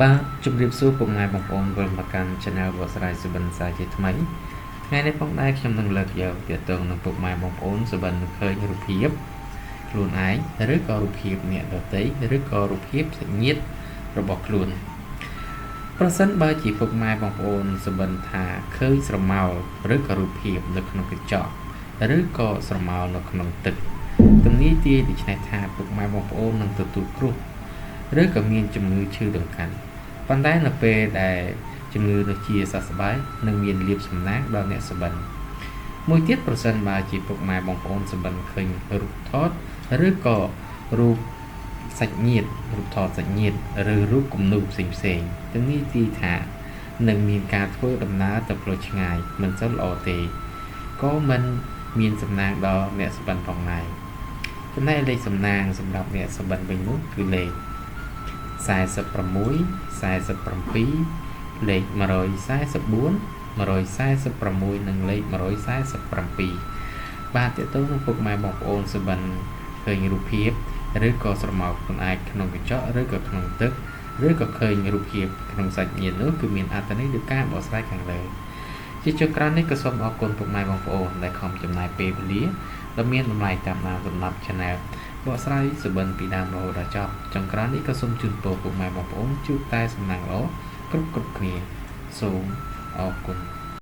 បាទជម្រាបសួរពុកម៉ែបងប្អូនវិលមកកាន់ Channel បកស្រាយសុបិនសាជាថ្មីថ្ងៃនេះផងដែរខ្ញុំនឹងលើកយកទាក់ទងនឹងពុកម៉ែបងប្អូនសុបិនឃើញរូបភាពខ្លួនឯងឬក៏រូបភាពអ្នកដទៃឬក៏រូបភាពសាច់ញាតិរបស់ខ្លួនប្រសិនបើជាពុកម៉ែបងប្អូនសុបិនថាឃើញស្រមោលឬក៏រូបភាពនៅក្នុងកញ្ចក់ឬក៏ស្រមោលនៅក្នុងទឹកទំនាយទាយដូច្នេះថាពុកម៉ែបងប្អូននឹងទទួលគ្រោះឬក៏មានជំងឺឈឺដង្កាត់ប៉ុន្តែនៅពេលដែលជំងឺនោះជាសះស្បើយនឹងមានលាភសំណាងដល់អ្នកសុបិនមួយទៀតប្រសិនបើជាពុកម៉ែបងប្អូនសុបិនឃើញរូបថតឬក៏រូបសាច់ញាតិរូបថតសាច់ញាតិឬរូបគំនូរផ្សេងៗទាំងនេះទីថានឹងមានការធ្វើដំណើរទៅផ្លូវឆ្ងាយមិនសូវល្អទេក៏មិនមានសំណាងដល់អ្នកសុបិនផងដែរចំណែកលេខសំណាងសម្រាប់អ្នកសុបិនវិញនោះគឺលេខ46 47លេខ144 146និងលេខ147បាទតើតើពុកម៉ែបងប្អូនសុបិនឃើញរូបភាពឬក៏ស្រមោលខ្លួនឯងក្នុងកញ្ចក់ឬក៏ក្នុងទឹកឬក៏ឃើញរូបភាពក្នុងសាច់ញាតិនោះគឺមានអត្ថន័យឬការបកស្រាយខាងលើជាចុងក្រោយនេះក៏សូមអរគុណពុកម៉ែបងប្អូនដែលខំចំណាយពេលវេលាដ៏មានតម្លៃតាមដានសម្រាប់ Channel បកស្រាយសុបិនពីដើមរហូតដល់ចប់ចុងក្រោយនេះក៏សូមជូនពរពុកម៉ែបងប្អូនជួបតែសំណាងល្អគ្រប់គ្នាសូមអរគុណ